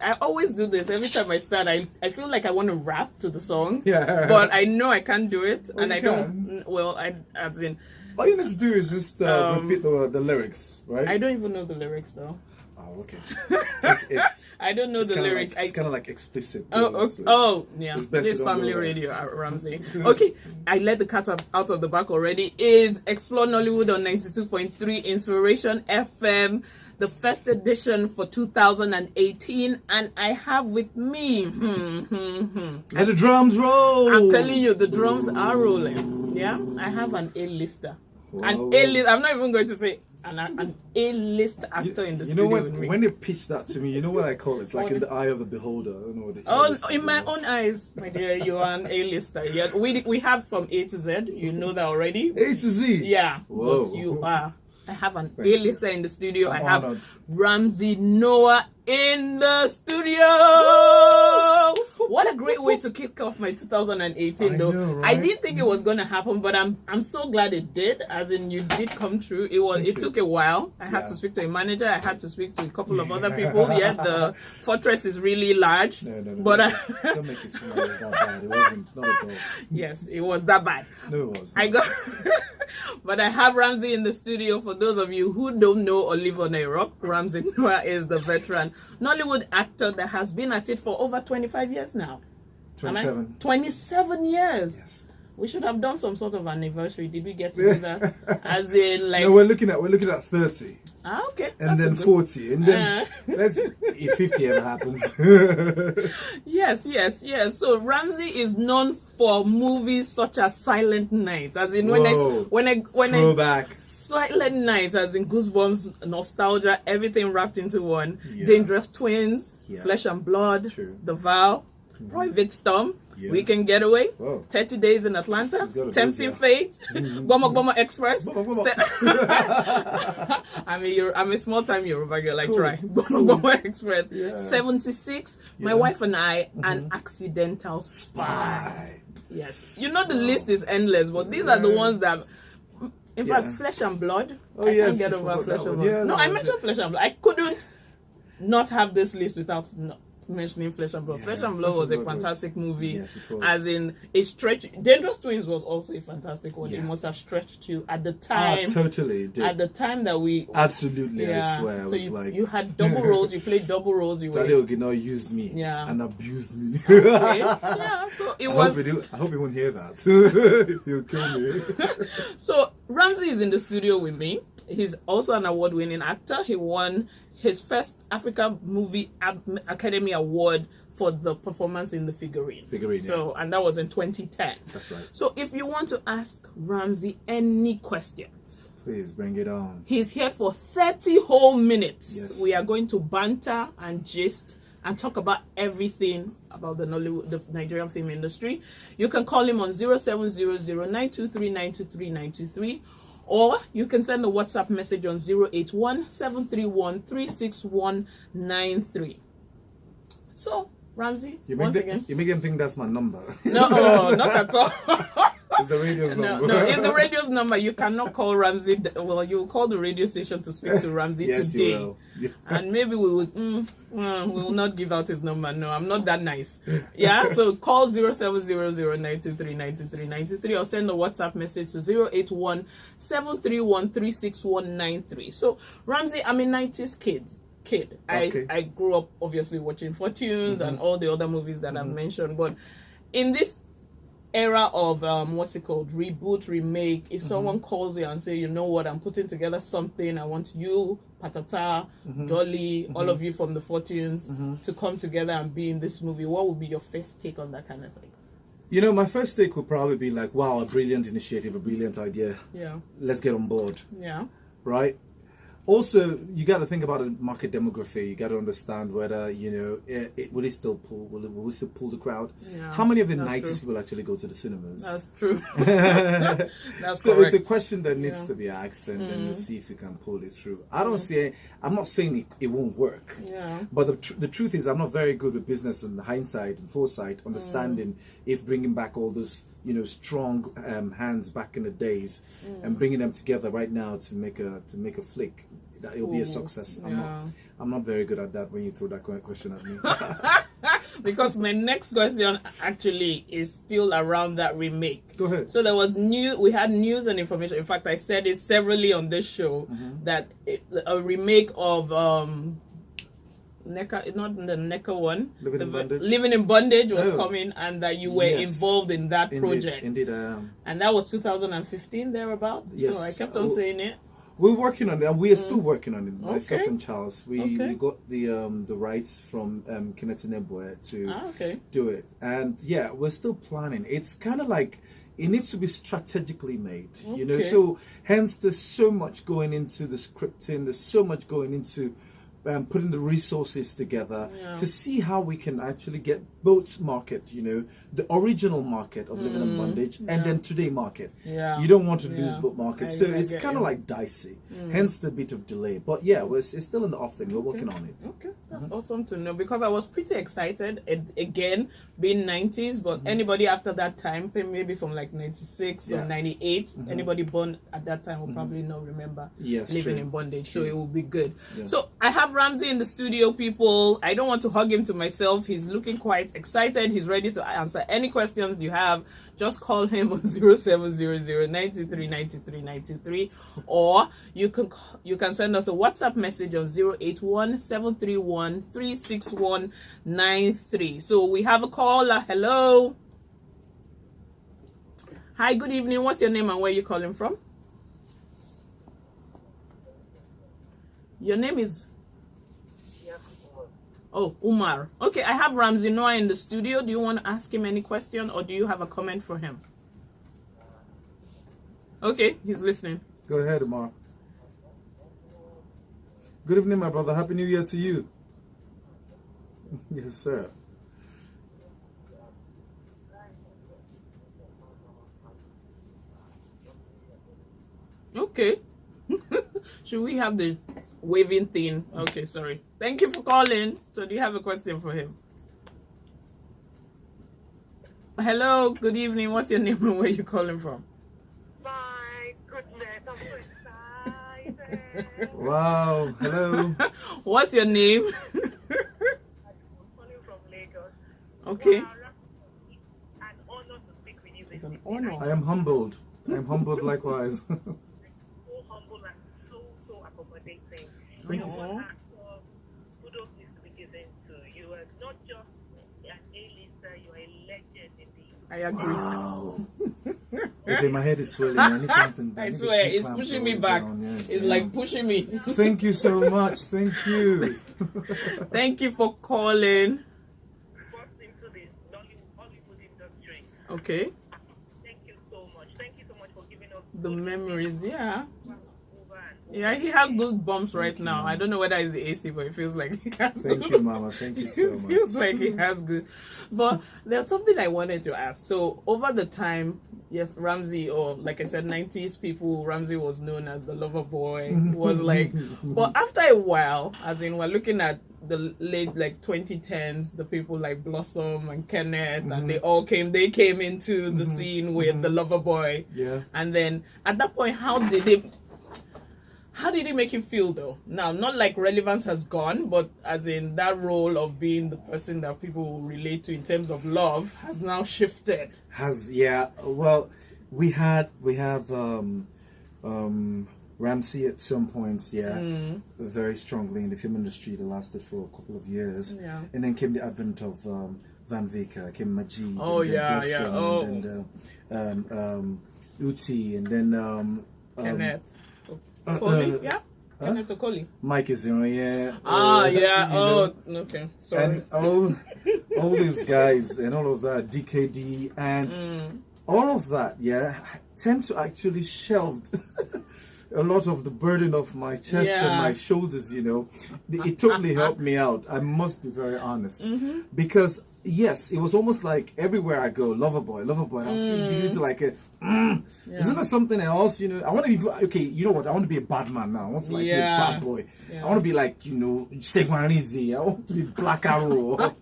I always do this every time I start. I feel like I want to rap to the song. Yeah. But I know I can't do it, Well, and I you don't. Well, as in, all you need to do is just repeat the lyrics, right? I don't even know the lyrics though. Oh, okay. I don't know the lyrics. It's kind of like explicit. Yeah. This family radio at Ramsey. Okay, I let the cat out of the bag already. Is Explore Nollywood on 92.3 Inspiration FM, the first edition for 2018, and I have with me. Let the drums roll. I'm telling you, the drums are rolling. Yeah, I have an A-lister. An A-list. I'm not even going to say an A-list actor in the studio with me. When they pitch that to me, you know what I call it? It's like in the eye of the beholder. I don't know what in my own eyes, my dear, you are an A-lister. Yeah, we have from A to Z. You know that already. A to Z. Yeah. Whoa. But you are. I have an A-lister in the studio. I have Ramsey Nouah in the studio. What a great way to kick off my 2018 though. Know, right? I didn't think it was gonna happen, but I'm so glad it did. As in, you did come true. It took a while. I had to speak to a manager. I had to speak to a couple of other people. Yeah, the fortress is really large. No. But don't make it seem like it's that bad. It wasn't. Not at all. Yes, it was that bad. No, it was. I got. But I have Ramsey in the studio. For those of you who don't know or live on a rock, Ramsey Nouah is the veteran Nollywood actor that has been at it for over 25 years now. 27. 27 years. Yes. We should have done some sort of anniversary. Did we get to do that? As in, like. No, we're looking at 30. Ah, okay. And then 40. And then let's if 50 ever happens. Yes. So Ramsey is known for movies such as Silent Night. As in, Throwback. Silent Night, as in Goosebumps, nostalgia, everything wrapped into one. Yeah. Dangerous Twins, Yeah. Flesh and Blood, True. The Vow, Private Storm, Yeah. Weekend Getaway, Whoa. 30 Days in Atlanta, got a Tempting buzz, Fate, Bomo Express. Bomo. I'm a small-time Yoruba girl, I Cool. try. Bomo Express, Yeah. 76, My Yeah. Wife and I, An Accidental Spy. Yes. You know the list is endless, but these are the ones that... In fact, Flesh and Blood. I can't get over Flesh and Blood. Yeah, I mentioned Flesh and Blood. I couldn't not have this list without mentioning Flesh and Blood. Yeah, Flesh and Blood was a fantastic movie. Yes, it was. As in a stretch. Dangerous Twins was also a fantastic one. Yeah. It must have stretched you at the time. Totally. It did. At the time that we Absolutely, I swear. I So was like, you had double roles. You played double roles. You Daddy were. Ogino used me and abused me. Okay. Yeah. So it was. I hope he won't hear that. He'll kill me. So Ramsey is in the studio with me. He's also an award-winning actor. He won his first African Movie Academy Award for the performance in The Figurine. So, and that was in 2010. That's right. So if you want to ask Ramsey any questions, please bring it on. He's here for 30 whole minutes. Yes. We are going to banter and gist and talk about everything about the Nigerian film industry. You can call him on 0700-923-923-923, or you can send a WhatsApp message on 081-731-36193. So, Ramsey, You once make again. You make them think that's my number. No, not at all. It's the radio's number. No, it's the radio's number. You cannot call Ramsey. Well, you will call the radio station to speak to Ramsey Yes, today. you will. Yeah. And maybe we will not give out his number. No, I'm not that nice. Yeah, so call 0700-923-923-923 or send a WhatsApp message to 081-731-36193. So, Ramsey, I'm a 90s kid. Okay. I grew up obviously watching Fortunes and all the other movies that I've mentioned, but in this era of reboot, remake, if someone calls you and say, you know what, I'm putting together something, I want you, Patata, Dolly, all of you from the Fortunes to come together and be in this movie, what would be your first take on that kind of thing? You know, my first take would probably be like, wow, a brilliant initiative, a brilliant idea. Yeah. Let's get on board. Yeah. Right? Also, you got to think about the market demography. You got to understand whether, you know, will it still pull? Will it still pull the crowd? Yeah, how many of the that's 90s true. people actually go to the cinemas? That's true. That's So correct. it's a question that needs to be asked, and then we'll see if we can pull it through. I'm not saying it won't work. Yeah. But the truth is, I'm not very good with business and hindsight and foresight, understanding if bringing back all those, you know, strong hands back in the days and bringing them together right now to make a flick. that it'll be a success. I'm not very good at that when you throw that question at me. Because my next question actually is still around that remake. Go ahead. So we had news and information. In fact, I said it severally on this show that a remake of NECA, not the NECA one, Living in Bondage was coming, and that you were involved in that project. Indeed, and that was 2015 thereabout. Yes. So I kept on saying it. We're working on it, and we are still working on it. Myself and Charles, we got the rights from Kenneth Nebwe to do it, and we're still planning. It's kind of like it needs to be strategically made, you know. So hence, there's so much going into the scripting. There's so much going into putting the resources together to see how we can actually get both market, you know, the original market of Living in Bondage and then today market. You don't want to lose both markets. So it's kind of like dicey, hence the bit of delay. But it's still in the offing. We're working on it. Okay, that's awesome to know, because I was pretty excited, again, being 90s, but anybody after that time, maybe from like 96 or 98, anybody born at that time will probably not remember Living in Bondage. So it will be good. So I have Ramsey in the studio, people. I don't want to hug him to myself. He's looking quite excited. He's ready to answer any questions you have. Just call him on 0700 93 93 93, or you can send us a WhatsApp message on 081 731 36193. So we have a caller. Hello. Hi, good evening. What's your name and where you calling from? Your name is Umar. Okay, I have Ramsey Nouah in the studio. Do you want to ask him any question, or do you have a comment for him? Okay, he's listening. Go ahead, Umar. Good evening, my brother. Happy New Year to you. Yes, sir. Okay. Should we have the waving thing? Okay, sorry. Thank you for calling. So do you have a question for him? Hello, good evening. What's your name and where you calling from? My goodness, I'm so excited. Wow, hello. What's your name? I'm calling from Lagos. Okay. Wow, an honor to speak with you. It's an honor. I am humbled. I am humbled likewise. So humble and so accommodating. Thank you, sir. Kudos needs to be given to you. Not just an A-lister, you are a legend in the I agree. Wow. Okay, my head is swelling. I need something. I swear, it's pushing me back. It's like pushing me. Thank you so much. Thank you. Thank you for calling. first into the Nollywood industry. Okay. Thank you so much. Thank you so much for giving us The memories, yeah. over and Yeah, he has goosebumps right now. I don't know whether it's the AC, but it feels like he has. Thank you, Mama. Thank you so It much. feels like he has good. But there's something I wanted to ask. So over the time, yes, Ramsey, or like I said, 90s people, Ramsey was known as the lover boy. Was like, but after a while, as in we're looking at the late like 2010s, the people like Blossom and Kenneth, and they came into the scene with the lover boy. Yeah. And then at that point, how did it make you feel though? Now, not like relevance has gone, but as in that role of being the person that people will relate to in terms of love has now shifted. Well, we have Ramsey at some point, very strongly in the film industry that lasted for a couple of years. Yeah. And then came the advent of Van Vika, came Majid, and then Uti, and then Kenneth. Okoli, Kenneth Okoli. Mike is okay. Sorry. And all these guys and all of that, DKD and all of that, tend to actually shelve a lot of the burden off my chest and my shoulders, you know. It totally helped me out. I must be very honest. Because yes, it was almost like everywhere I go, lover boy. I was beginning to like isn't there something else, you know? I want to be, okay, you know what? I want to be a bad man now. I want to like be a bad boy. I want to be like, you know, Segwanizi. I want to be Black Arrow.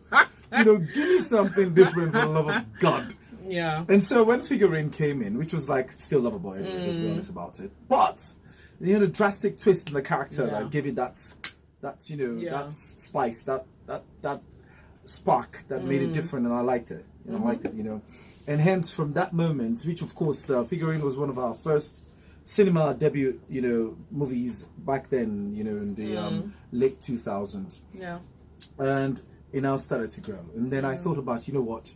You know, give me something different for the love of God. Yeah. And so when Figurine came in, which was like still Loverboy, let's be honest about it. But the drastic twist in the character that gave it that that spice, that spark that made it different, and I liked it. I liked it, and hence from that moment, which of course Figurine was one of our first cinema debut, movies back then, in the late 2000s. Yeah. And it now started to grow. And then I thought about, what?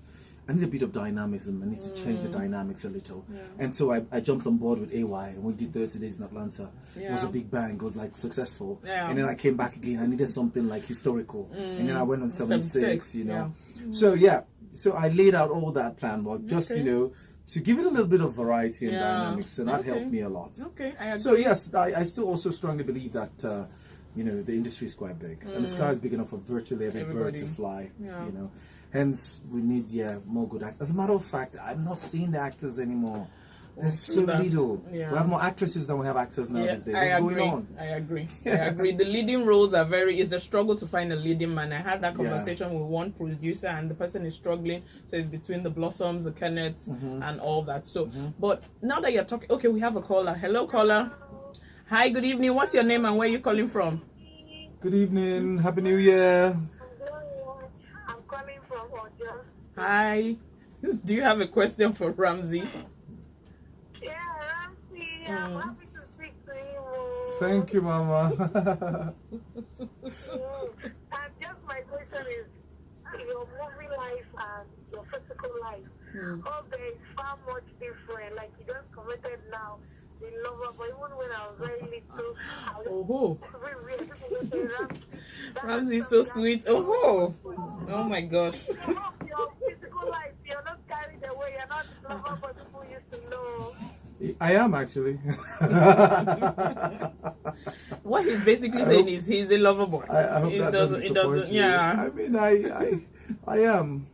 I need a bit of dynamism. I need to change the dynamics a little. Yeah. And so I jumped on board with AY, and we did 30 Days in Atlanta. Yeah. It was a big bang. It was like successful. Yeah. And then I came back again. I needed something like historical. And then I went on 76, So I laid out all that plan work just, to give it a little bit of variety and dynamics, and that helped me a lot. Okay, I agree. So yes, I still also strongly believe that the industry is quite big, and the sky is big enough for virtually every bird to fly. Yeah. Hence we need more good actors. As a matter of fact, I'm not seeing the actors anymore. There's so little. Yeah. We have more actresses than we have actors now these days. What's going on? I agree. The leading roles are it's a struggle to find a leading man. I had that conversation with one producer, and the person is struggling. So it's between the Blossoms, the Kenneths, and all that. So, but now that you're talking, okay, we have a caller. Hello, caller. Hi, good evening. What's your name and where are you calling from? Good evening. Happy New Year. I'm calling from Ojo. Hi. Do you have a question for Ramsey? Yeah, Ramsey, I'm happy to speak to you. Thank you, Mama. And just my question is, your movie life and your physical life, all there is far much different. Like you just commented now, the lover, but even when I was very little, Ramsey's so sweet. Oh my gosh. Your physical life, you're not carried away, you're not the lover, but people used to know. I am actually. What he's basically saying is he's a lover boy. I hope that doesn't disappoint you. Yeah. I mean, I am.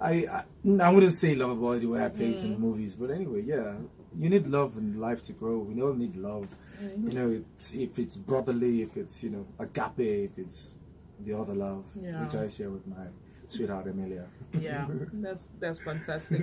I wouldn't say lover boy the way I play it in movies, but anyway, you need love in life to grow. We all need love. If it's brotherly, if it's agape, if it's the other love, which I share with my sweetheart Emilia. Yeah, that's fantastic.